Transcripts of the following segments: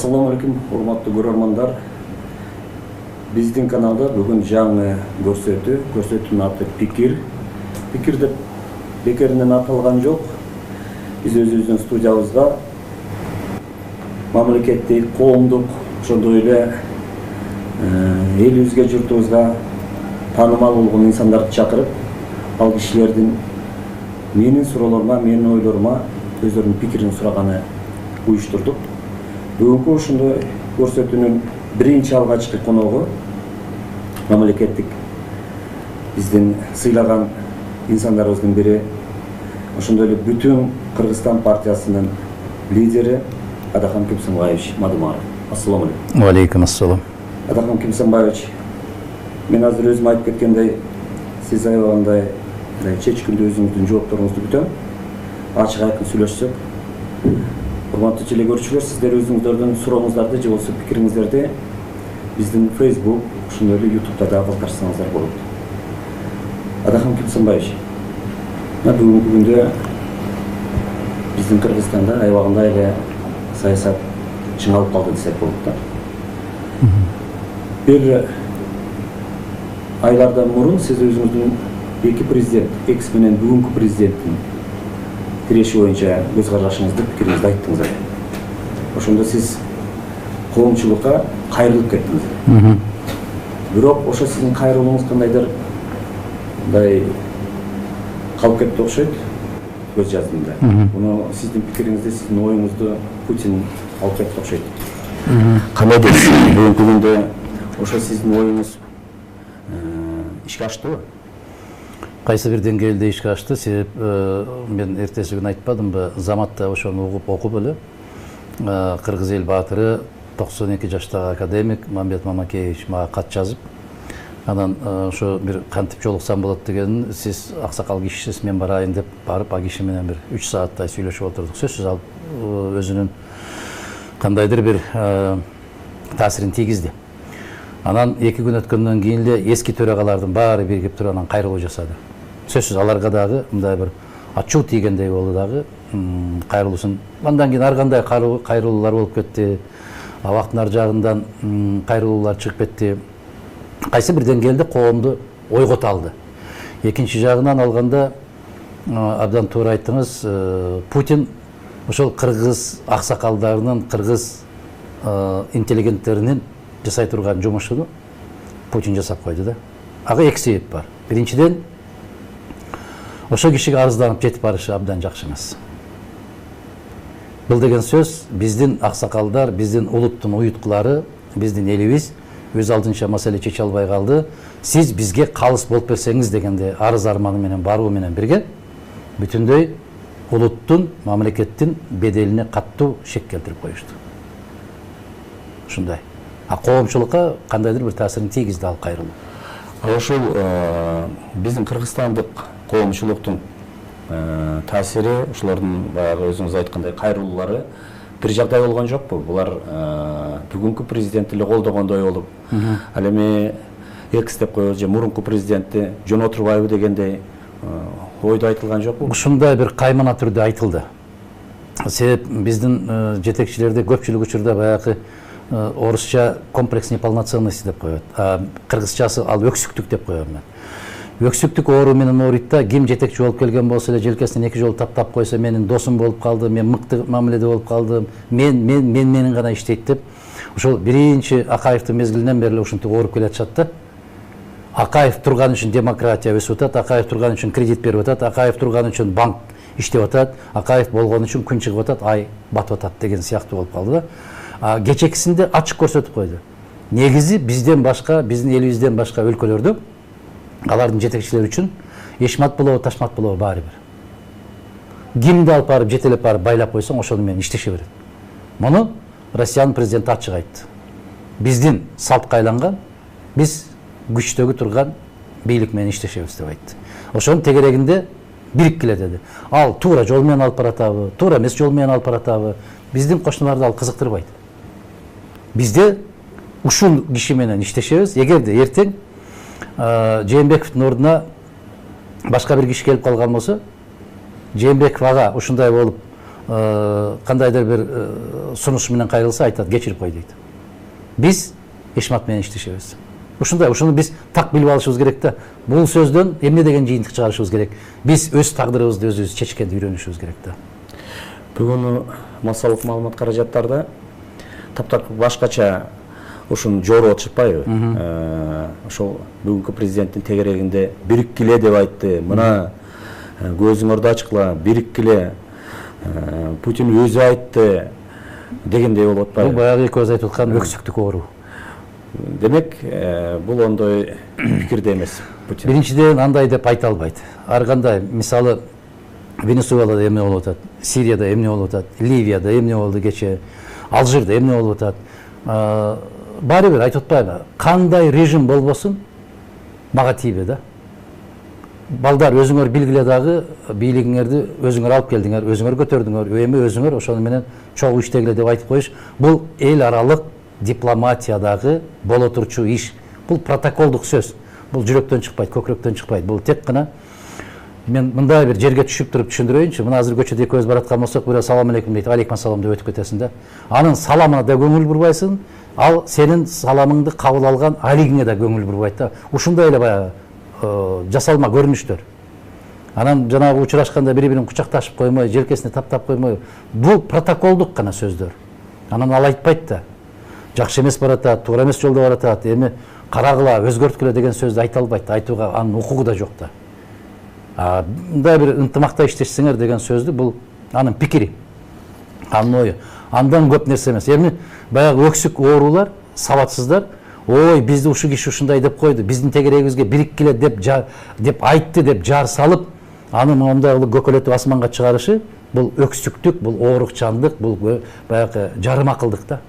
Assalamu alaikum, урматтуу көрөрмандар. Биздин каналда бүгүн жаңы көрсөтүүнүн аты пикир. Пикир деп бекеринен аталган жок. Биз өзүбүздүн студиябызга мамлекеттик, коомдук, ошондой эле элибизге, журтубузга таанымал болгон инсандарды чакырып, ал кишилердин менин суроолорума, менин ойлорума өздөрүнүн пикирин сураганы уюштурдук. Бүгүнкү ушундай көрсөтүүнүн биринчи алгачкы коногу мамлекеттик биздин сыйлаган инсандарыбыздын бири, ошондой эле бүтүн Кыргызстан партиясынын лидери Адахам Кимсанбаевич Мадумаров. Ассаламу алейкум. Алейкум ассалам. Адахам Кимсанбаевич, мен азыр өзүм айтып кеткендей, сиз аябагандай чечкиндүү өзүңүздүн жоопторуңузду күтөм. Ачык айкын сүйлөшсөк. Урматтуу телекөрүүчүлөр, сиздер өзүңүздөрдүн сурооңуздарды же болбосо пикириңиздерди биздин Facebook, ошондой эле YouTube'да да калтырсаңыздар болот. Адахам Кимсанбаевич, бүгүнкү күндө биздин Кыргызстанда аябагында эле саясат чыңалып калды десек болот да. Бир айлардан мурун сиз өзүңүздүн эки президент, экс менен бүгүнкү президенттин тиреши боюнча көз карашыңызды, пикириңизди айттыңыз. Ошондо сиз коомчулукка кайрылып кеттиңиз. Бирок ошо сиздин кайрылууңуз кандайдыр мындай калып кетти окшойт көз жаздымда. Муну сиздин пикириңизди, сиздин оюңузду Путин алып кетти окшойт. Кандай дейсиз? Бүгүнкү күндө ошо сиздин оюңуз ишке аштыбы? Кайсы бир деңгээлде ишке ашты, себеп мен эртеси күнү айтпадымбы, Заматта ошону окуп эле Кыргыз эл баатыры 92 жаштагы академик Мамбет Мамакеевич мага кат жазып, анан ошо бир кантип жолуксам болот деген, сиз аксакал кишисиз, мен барайын деп барып, а киши менен бир 3 сааттай сүйлөшүп отурдук. Сөзсүз ал өзүнүн кандайдыр бир таасирин тийгизди. Анан 2 күн өткөндөн кийин эле эски төрагалардын баары биригип туруп анан кайрылуу жасады. Сөзсүз аларга дагы мындай бир ачуу тийгендей болду дагы кайрылуусун. Андан кийин ар кандай кайрылуулар болуп кетти. Абактын ар жагынан кайрылуулар чыгып кетти. Кайсы бир деңгээлде коомду ойгото алды. Экинчи жагынан алганда абдан туура айттыңыз, Путин ошол кыргыз аксакалдарынын, кыргыз интеллигенттеринин жасай турган жумушуну Путин жасап койду да. Ага эки себеп бар. Биринчиден, ошо кишиге арызданып жетип барышы абдан жакшы эмес. Бул деген сөз биздин аксакалдар, биздин улуттун уюткулары, биздин элибиз өз алдынча маселе чече албай калды. Сиз бизге калыс болуп берсеңиз дегенде арыз арманы менен баруу менен бирге бүтүндөй улуттун, мамлекеттин беделине каттуу шек келтирип коюшту. Ушундай. А коомчулукка кандайдыр бир таасирин тийгизди ал кайрылуу. Ошол биздин кыргызстандык коомчулуктун таасири, ошолордун баягы өзүңүз айткандай кайрылуулары бир жагдай болгон жокпу? Булар бүгүнкү президентти эле колдогондой болуп, ал эми экс деп коебуз же мурунку президентти жөн отурбайбы дегендей ойдо айтылган жокпу? Ушундай бир каймана түрдө айтылды. Себеп биздин жетекчилерде көпчүлүк учурда баягы орусча комплекс неполноценности деп коет. Кыргызчасы ал өксүктүк деп коем мен. Өксүктүк оору менен ооруйт да, ким жетекчи болуп келген болсо эле желкесинен 2 жолу таптап койсо, менин досум болуп калды, мен мыкты мамиледе болуп калдым, менин гана иштейт деп. Ошол биринчи Акаевдин мезгилинен бери эле ушинтип ооруп келатышат да. Акаев турган үчүн демократия өсүп атат, Акаев турган үчүн кредит берип атат, Акаев турган үчүн банк иштеп атат, Акаев болгон үчүн күн чыгып атат, ай батып атат деген сыяктуу болуп калды да. Кечекисинде ачык көрсөтүп койду. Негизи бизден башка, биздин элибизден башка өлкөлөрдө алардын жетекчилери үчүн эшмат болобу, ташмат болобу баары бир. Кимди алып барып, жетелеп барып байлап койсоң, ошону менен иштеше берет. Муну Россиянын президенти ачык айтты. Биздин салтка айланган, биз күчтөгү турган бийлик менен иштешебиз деп айтты. Ошонун тегерегинде бириккиле деди. Ал туура жол менен алып баратабы, туура эмес жол менен алып баратабы, биздин кошуналарды ал кызыктырбайт. Бизде ушул киши менен иштешебиз. Эгерде эртең Жээнбековдун ордуна башка бир киши келип калган болсо, Жээнбеков ага ушундай болуп кандайдыр бир сунуш менен кайрылса айтат кечирип кой дейт. Биз ишмат менен иштешебиз. Ушуну биз так билип алышыбыз керек да. Бул сөздөн эмне деген жыйынтык чыгарышыбыз керек. Биз өз тагдырыбызды өзүбүз чечкенди үйрөнүшүбүз керек да. Бүгүн массалык маалымат каражаттарда таптак башкача ушуну жооруп атышпайбы? Ошол бүгүнкү президенттин тегерегинде бириккиле деп айтты. Мына көзүңөрдү ачкыла, бириккиле. Путин өзү айтты дегендей болуп атпайбы? Бул баягы экөөбүз айтып аткан өксүктүк оору. Демек, бул ондой пикирде эмес Путин. Биринчиден андай деп айта албайт. Ар кандай, мисалы Венесуэлада эмне болуп атат, Сирияда эмне болуп атат, Ливияда эмне болду кече, Алжирде эмне болуп атат. Баары бир айтып атпайбы? Кандай режим болбосун, мага тийбе да. Балдар өзүңөр билгиле дагы бийлигиңерди өзүңөр алып келдиңер, өзүңөр көтөрдүңөр, эми өзүңөр ошону менен чогуу иштегиле деп айтып коюш. Бул эл аралык дипломатиядагы боло турчу иш. Бул протоколдук сөз. Бул жүрөктөн чыкпайт, көкүрөктөн чыкпайт. Бул тек гана мен мындай бир жерге түшүп туруп түшүндүрөйүнчү. Мына азыр көчөдө экөөбүз бараткан болсок, бирөө салам алейкум дейт, алейкум ассалам деп өтүп кетесиң да. Анын саламына да көңүл бурбайсың, ал сенин саламыңды кабыл алган алигиңе да көңүл бурбайт да. Ушундай эле баягы жасалма көрүнүштөр. Анан жанагы учурашканда бири-бирин кучакташып коймой, желкесине таптап коймой, бул протоколдук гана сөздөр. Анан ал айтпайт да. Жакшы эмес баратат, туура эмес жолдо баратат, эми карагыла, өзгөрткүлө деген сөздү айта албайт, айтууга анын укугу да жок да. Мындай бир ынтымакта иштешсиңер деген сөздү бул анын пикири, анын ою. Андан көп нерсе эмес. Эми баягы өксүк оорулар, сабатсыздар, ой, бизди ушу киши ушундай деп койду, биздин тегерегибизге бириккиле деп айтты деп жар салып, аны моундай кылып көкөлөтүп асманга чыгарышы, бул өксүктүк, бул оорукчандык, бул баягы жарым акылдык да.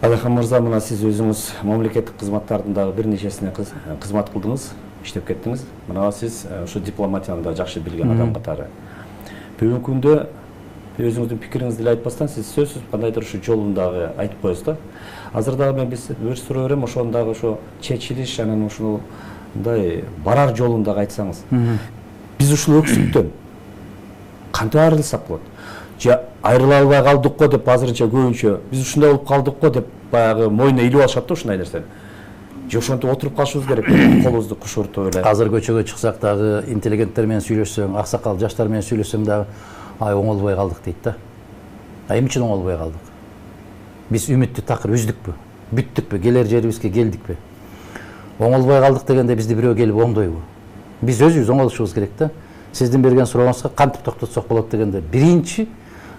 Алихан мырза, мына сиз өзүңүз мамлекеттик кызматтардын дагы бир нечесине кызмат кылдыңыз, иштеп кеттиңиз. Мына сиз ушу дипломатияны да жакшы билген адам катары. Бүгүнкү күндө өзүңүздүн пикириңизди эле айтпастан, сиз сөзсүз кандайдыр ушу жолун дагы айтып коесуз да. Азыр дагы мен бир суроо берем, ошону дагы ошо чечилиш, анан ушундай барар жолун дагы айтсаңыз. Биз ушул өксүктөн кантип айрылсак болот? Же айрыла албай калдык го деп азырынча көбүнчө биз ушундай болуп калдык го деп баягы мойнуна илип алышат да ушундай нерсени. Же ошентип отуруп калышыбыз керек, колубузду кушуртуп эле. Азыр көчөгө чыксак дагы интеллигенттер менен сүйлөшсөң, аксакал жаштар менен сүйлөшсөң дагы оңолбой калдык дейт да. Эмне үчүн оңолбой калдык? Биз үмүттү такыр үздүкпү, бүттүкпү, келер жерибизге келдикпи? Оңолбой калдык дегенде бизди бирөө келип оңдойбу? Биз өзүбүз оңолушубуз керек да. Сиздин берген сурооңузга кантип токтотсок болот дегенде, биринчи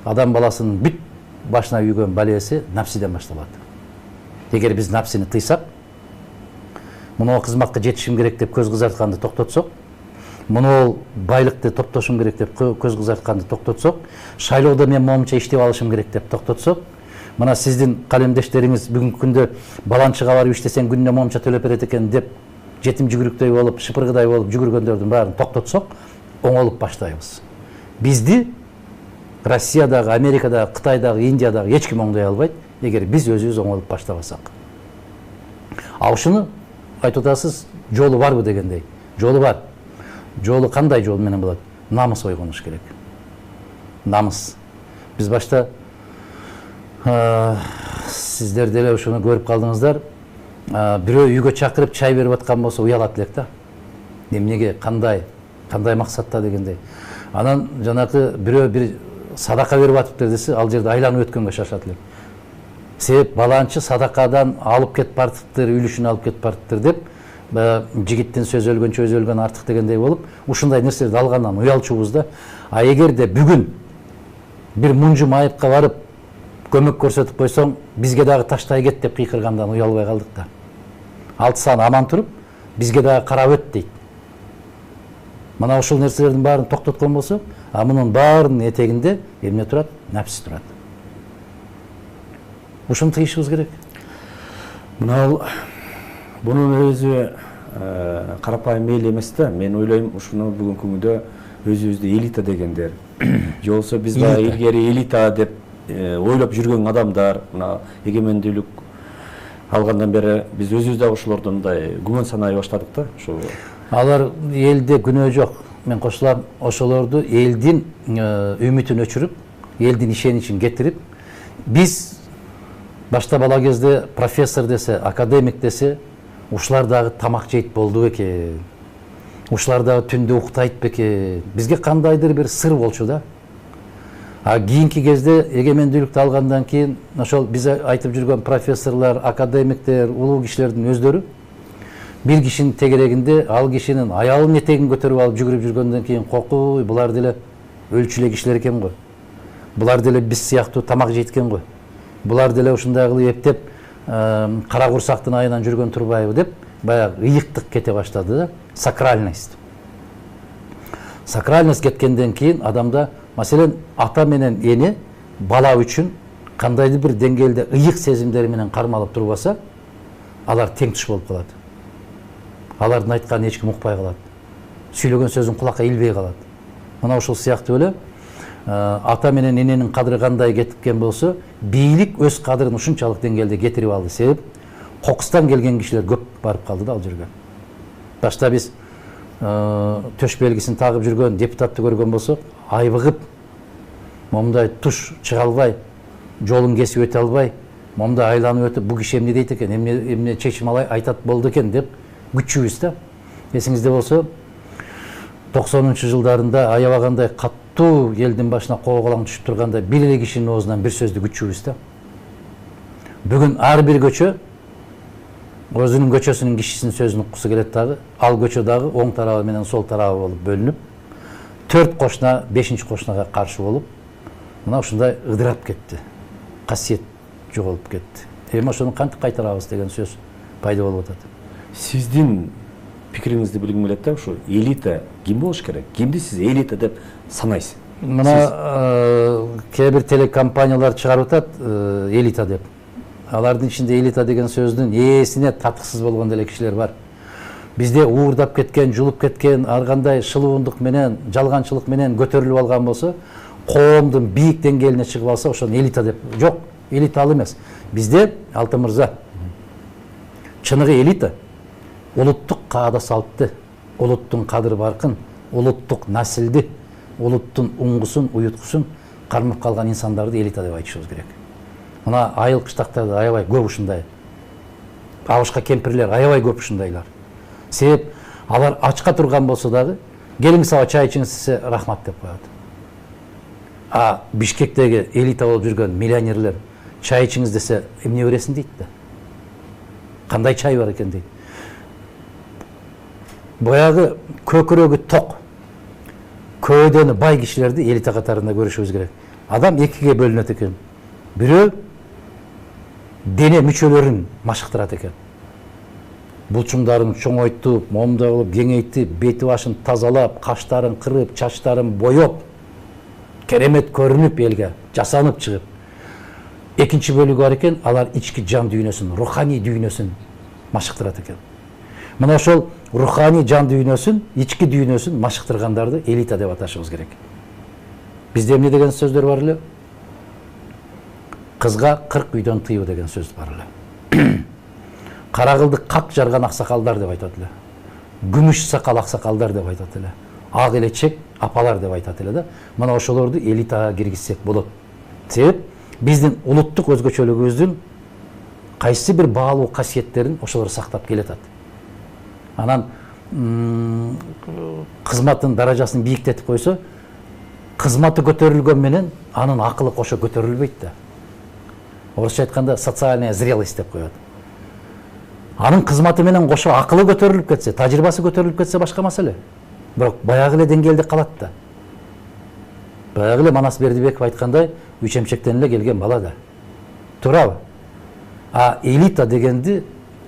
адам баласынын бүт башына үйгөн балеси напсиден башталат. Эгер биз напсини тыйсак, муну кызматка жетишим керек деп көз кызартканды токтотсок, муну байлыкты топтошум керек деп көз кызартканды токтотсок, шайлоодо мен момунча иштеп алышым керек деп токтотсок, мына сиздин калемдештериңиз бүгүнкү күндө баланчыга барып иштесең күнүнө момунча төлөп берет экен деп жетим жүгүрүктөй болуп, шыпыргыдай болуп жүгүргөндөрдүн баарын токтотсок, оңолуп баштайбыз. Бизди Россиядагы, Америкадагы, Кытайдагы, Индиядагы эч ким оңдой албайт, эгер биз өзүбүз оңолуп баштабасак. Ушуну айтып атасыз, жолу барбы дегендей. Жолу бар. Жолу кандай жол менен болот? Намыс ойгонуш керек. Намыс. Биз башта сиздер деле ушуну көрүп калдыңыздар. Бирөө үйгө чакырып чай берип аткан болсо уялат элек да. Эмнеге, кандай максатта дегендей. Анан жанакы бирөө бир садака берип атыптыр десе, ал жерде айланып өткөнгө шашат элек. Себеп баланчы садакадан алып кетип бартыптыр, үлүшүн алып кетип бартыптыр деп, жигиттин сөзү өлгөнчө өзү өлгөн артык дегендей болуп, ушундай нерселерди алгандан уялчубуз да. Эгерде бүгүн бир мунжу майыпка барып көмөк көрсөтүп койсоң, бизге дагы таштай кет деп кыйкыргандан уялбай калдык да. 6 саат аман туруп, бизге дагы карап өт дейт. Мына ушул нерселердин баарын токтоткон болсо, мунун баарынын этегинде эмне турат? Напси турат. Ушуну тыйышыбыз керек. Мына бунун өзү карапайым мейли эмес да. Мен ойлойм, ушуну бүгүнкү күндө өзүбүздү элита дегендер, же болбосо биз баягы илгери элита деп ойлоп жүргөн адамдар, мына эгемендүүлүк алгандан бери биз өзүбүз дагы ошолордон мындай күмөн санай баштадык да. Ошол алар элде күнөө жок. мен кошулам, ошолорду элдин үмүтүн өчүрүп, элдин ишеничин кетирип, биз башта бала кезде профессор десе, академик десе, ушулар дагы тамак жейт болду бекен, ушулар дагы түндө уктайт бекен, бизге кандайдыр бир сыр болчу да. А кийинки кезде эгемендүүлүктү алгандан кийин ошол биз айтып жүргөн профессорлор, академиктер, улуу кишилердин өздөрү бир кишинин тегерегинде ал кишинин аялынын этегин көтөрүп алып жүгүрүп жүргөндөн кийин кокуй, булар деле өлчү эле кишилер экен го. Булар деле биз сыяктуу тамак жейт экен го. Булар деле ушундай кылып эптеп кара курсактын айынан жүргөн турбайбы деп баягы ыйыктык кете баштады да, сакральность. Сакральность кеткенден кийин адамда, маселен, ата менен эне бала үчүн кандайдыр бир деңгээлде ыйык сезимдери менен кармалып турбаса, алар тең туш болуп калат. Алардын айтканын эч ким укпай калат. Сүйлөгөн сөзүн кулакка илбей калат. Мына ошол сыяктуу эле ата менен эненин кадыры кандай кеткен болсо, бийлик өз кадырын ушунчалык деңгээлде кетирип алды. Себеп кокустан келген кишилер көп барып калды да ал жерге. Башта биз төш белгисин тагып жүргөн депутатты көргөн болсок, айбыгып, момундай туш чыга албай, жолун кесип өтө албай, момундай айланып өтүп, бу киши эмне дейт экен, эмне чечим айтат болду экен деп күчүбүз да. Эсиңизде болсо, 90-жылдарында аябагандай каттуу элдин башына кооголоң түшүп турганда бир эле кишинин оозунан бир сөздү күчүбүз да. Бүгүн ар бир көчө өзүнүн көчөсүнүн кишисинин сөзүн уккусу келет дагы, ал көчө дагы оң тарабы менен сол тарабы болуп бөлүнүп, 4 кошуна 5-чи кошунага каршы болуп, мына ушундай ыдырап кетти. Касиет жоголуп кетти. Эми ошону кантип кайтарабыз деген сөз пайда болуп атат. Сиздин пикириңизди билгим келет да, ушу элита ким болуш керек? Кимди сиз элита деп санайсыз? Мына кээ бир телекомпаниялар чыгарып атат элита деп. Алардын ичинде элита деген сөздүн ээсине татыксыз болгон деле кишилер бар. Бизде уурдап кеткен, жулуп кеткен, ар кандай шылуундук менен, жалганчылык менен көтөрүлүп алган болсо, коомдун бийик деңгээлине чыгып алса, ошону элита деп. Жок, элита ал эмес. Бизде Алтын мырза, чыныгы элита улуттук каада салтты, улуттун кадыр баркын, улуттук насилди, улуттун уңгусун, уюткусун кармап калган инсандарды элита деп айтышыбыз керек. Мына айыл кыштактарда аябай көп ушундай. Абышка кемпирлер аябай көп ушундайлар. Себеп алар ачка турган болсо дагы, келиңиз аба чай ичиңиз десе рахмат деп коет. А Бишкектеги элита болуп жүргөн миллионерлер чай ичиңиз десе эмне бересиң дейт да. Кандай чай бар экен дейт. Баягы көкүрөгү ток, көөдөнү бай кишилерди элита катарында көрүшүбүз керек. Адам экиге бөлүнөт экен. Бирөө дене мүчөлөрүн машыктырат экен. Булчуңдарын чоңойтуп, момундай кылып кеңейтип, бети башын тазалап, каштарын кырып, чачтарын боёп, керемет көрүнүп элге жасанып чыгып. Экинчи бөлүгү бар экен, алар ички жан дүйнөсүн, руханий дүйнөсүн машыктырат экен. Мына ошол руханий жан дүйнөсүн, ички дүйнөсүн машыктыргандарды элита деп аташыбыз керек. Бизде эмне деген сөздөр бар эле? Кызга 40 үйдөн тыйбы деген сөз бар эле. Кара кылды как жарган аксакалдар деп айтат эле. Күмүш сакал аксакалдар деп айтат эле. Ак элечек апалар деп айтат эле да. Мына ошолорду элитага киргизсек болот. Себеп биздин улуттук өзгөчөлүгүбүздүн кайсы бир баалуу касиеттерин ошолор сактап келатат. Анан кызматтын даражасын бийиктетип койсо, кызматы көтөрүлгөн менен анын акылы кошо көтөрүлбөйт да. Орусча айтканда социальная зрелость деп коет. Анын кызматы менен кошо акылы көтөрүлүп кетсе, тажрыйбасы көтөрүлүп кетсе башка маселе. Бирок баягы эле деңгээлде калат да. Баягы эле Манас Бердибеков айткандай, үч эмчектен эле келген бала да. Туурабы? А элита дегенди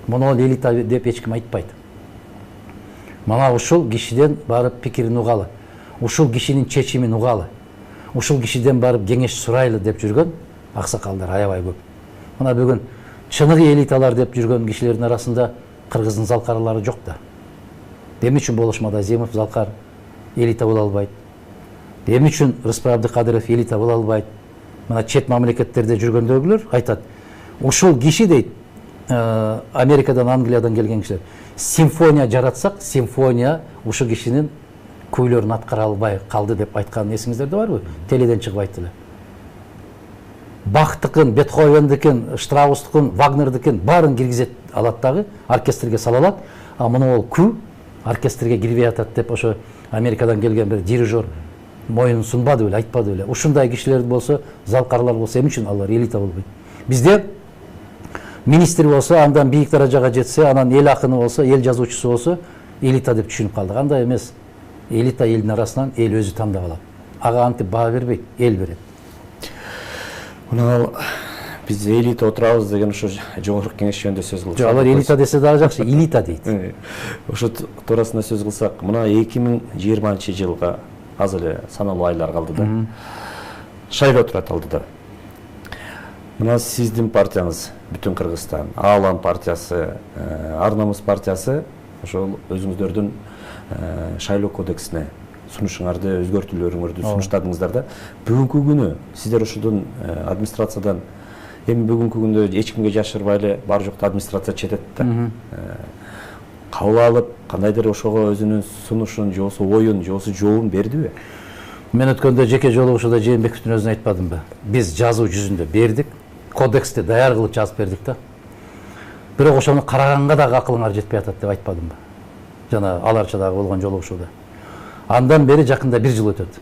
мону элита деп эч ким айтпайт. Мана ушул кишиден барып пикирин угалы, ушул кишинин чечимин угалы, ушул кишиден барып кеңеш сурайлы деп жүргөн аксакалдар аябай көп. Мына бүгүн чыныгы элиталар деп жүргөн кишилердин арасында кыргыздын залкарлары жок да. Эмне үчүн Болошмада Аземов залкар элита боло албайт? Эмне үчүн Рыспай Абдыкадыров элита боло албайт? Мына чет мамлекеттерде жүргөндөгүлөр айтат, ушул киши дейт, Америкадан, Англиядан келген кишилер, симфония жаратсак, симфония ушул кишинин көйлөрүн аткара албай калды деп айткан эсиңиздерде барбы? Теледен чыгып айтты эле. Бахтыкын, Бетховендикин, Штраустукун, Вагнердикин баарын киргизет алат дагы, оркестрге сала алат. А мына ол күү оркестрге кирбей атат деп ошо Америкадан келген бир дирижер моюнун сунбады беле, айтпады беле. Ушундай кишилер болсо, залкарлар болсо, эмне үчүн алар элита болбойт? Бизде министр болсо, андан бийик даражага жетсе, анан эл акыны болсо, эл жазуучусу болсо, элита деп түшүнүп калдык. Андай эмес. Элита элдин арасынан эл өзү тандап алат. Ага антип баа бербейт, эл берет. Мына биз элита отурабыз деген ошо жогорку кеңеш жөнүндө сөз кылсак. Жок, алар элита десе дагы жакшы, элита дейт. Ошо туурасында сөз кылсак, мына 2020-жылга аз эле саналуу айлар калды да. Шайлоо турат алдыда. Мына сиздин партияңыз Бүтүн Кыргызстан, Аалам партиясы, Ар Намыс партиясы ошол өзүңүздөрдүн шайлоо кодексине сунушуңарды, өзгөртүүлөрүңөрдү сунуштадыңыздар да. Бүгүнкү күнү сиздер ошодон администрациядан эми бүгүнкү күндө эч кимге жашырбай эле бар жокто администрация четет да. Кабыл алып, кандайдыр ошого өзүнүн сунушун, же болбосо оюн, же болбосо жообун бердиби? Мен өткөндө жеке жолугушууда Жээнбековдун өзүнө айтпадымбы? Биз жазуу жүзүндө бердик, кодексти даяр кылып жазып бердик да. Бирок ошону караганга дагы акылыңар жетпей атат деп айтпадымбы? Жана аларчадагы болгон жолугушууда. Андан бери жакында 1 жыл өтөт.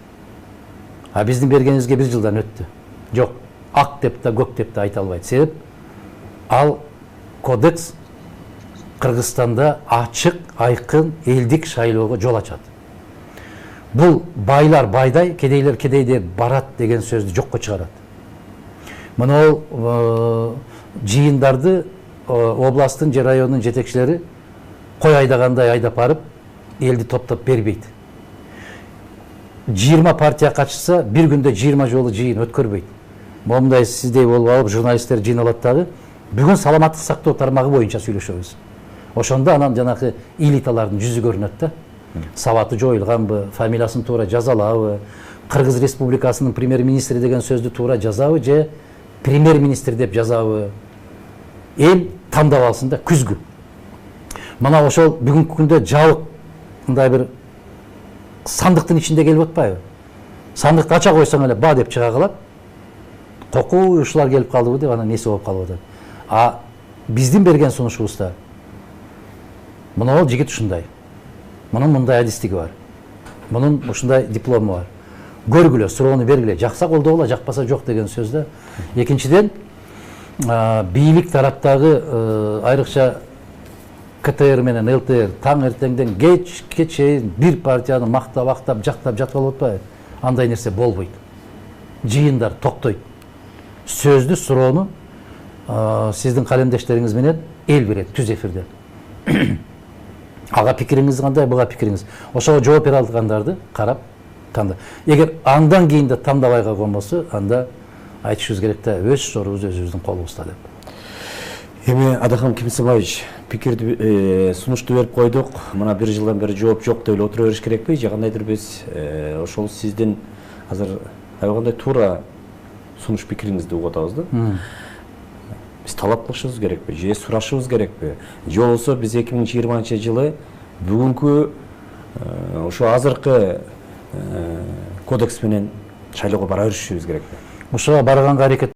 А биздин бергенибизге 1 жылдан өттү. Жок, ак деп да, көк деп да айта албайт. Себеп ал кодекс Кыргызстанда ачык, айкын, элдик шайлоого жол ачат. Бул байлар байдай, кедейлер кедейде барат деген сөздү жокко чыгарат. Мына ол жыйындарды областтын же райондун жетекчилери кой айдагандай айдап барып, элди топтоп бербейт. 20 партия катышса, бир күндө 20 жолу жыйын өткөрбөйт. Момундай сиздей болуп алып, журналисттер жыйналат дагы, бүгүн саламаттык сактоо тармагы боюнча сүйлөшөбүз. Ошондо анан жанагы элиталардын жүзү көрүнөт да. Сабаты жоюлганбы, фамилиясын туура жазалабы, Кыргыз Республикасынын премьер-министри деген сөздү туура жазабы же премьер-министр деп жазабы. Эл тандап алсын да күзгү. Мына ошол бүгүнкү күндө жабык мындай бир сандыктын ичинде келип атпайбы? Сандыкты ача койсоң эле ба деп чыга калат. Кокуй ушулар келип калдыбы деп анан эси болуп калып атат. А биздин берген сунушубузда мына ол жигит ушундай. Мунун мындай адистиги бар. Мунун ушундай диплому бар. Көргүлө, суроону бергиле, жакса колдогула, жакпаса жок деген сөздө. Экинчиден, бийлик тараптагы айрыкча КТР менен ЛТР таң эртеңден кечке чейин бир партияны мактап, жактап жатып алып атпайбы? Андай нерсе болбойт. Жыйындар токтойт. Сөздү, суроону сиздин калемдештериңиз менен эл берет түз эфирде. Ага пикириңиз кандай, буга пикириңиз. Ошого жооп бере алгандарды карап танда. Эгер андан кийин да тандабай калган болсо, анда айтышыбыз керек да, өз сорубуз өзүбүздүн колубузда деп. Эми Адахам Кимсебаевич, пикирди сунушту берип койдук. Мына 1 жылдан бери жооп жок деп эле отура бериш керекпи? Же кандайдыр биз ошол сиздин азыр аябагандай туура сунуш пикириңизди угуп атабыз да. Биз талап кылышыбыз керекпи? Же сурашыбыз керекпи? Же болбосо биз 2020-жылы бүгүнкү ошо азыркы кодекс менен шайлоого бара беришибиз керекпи? Ошого барганга аракет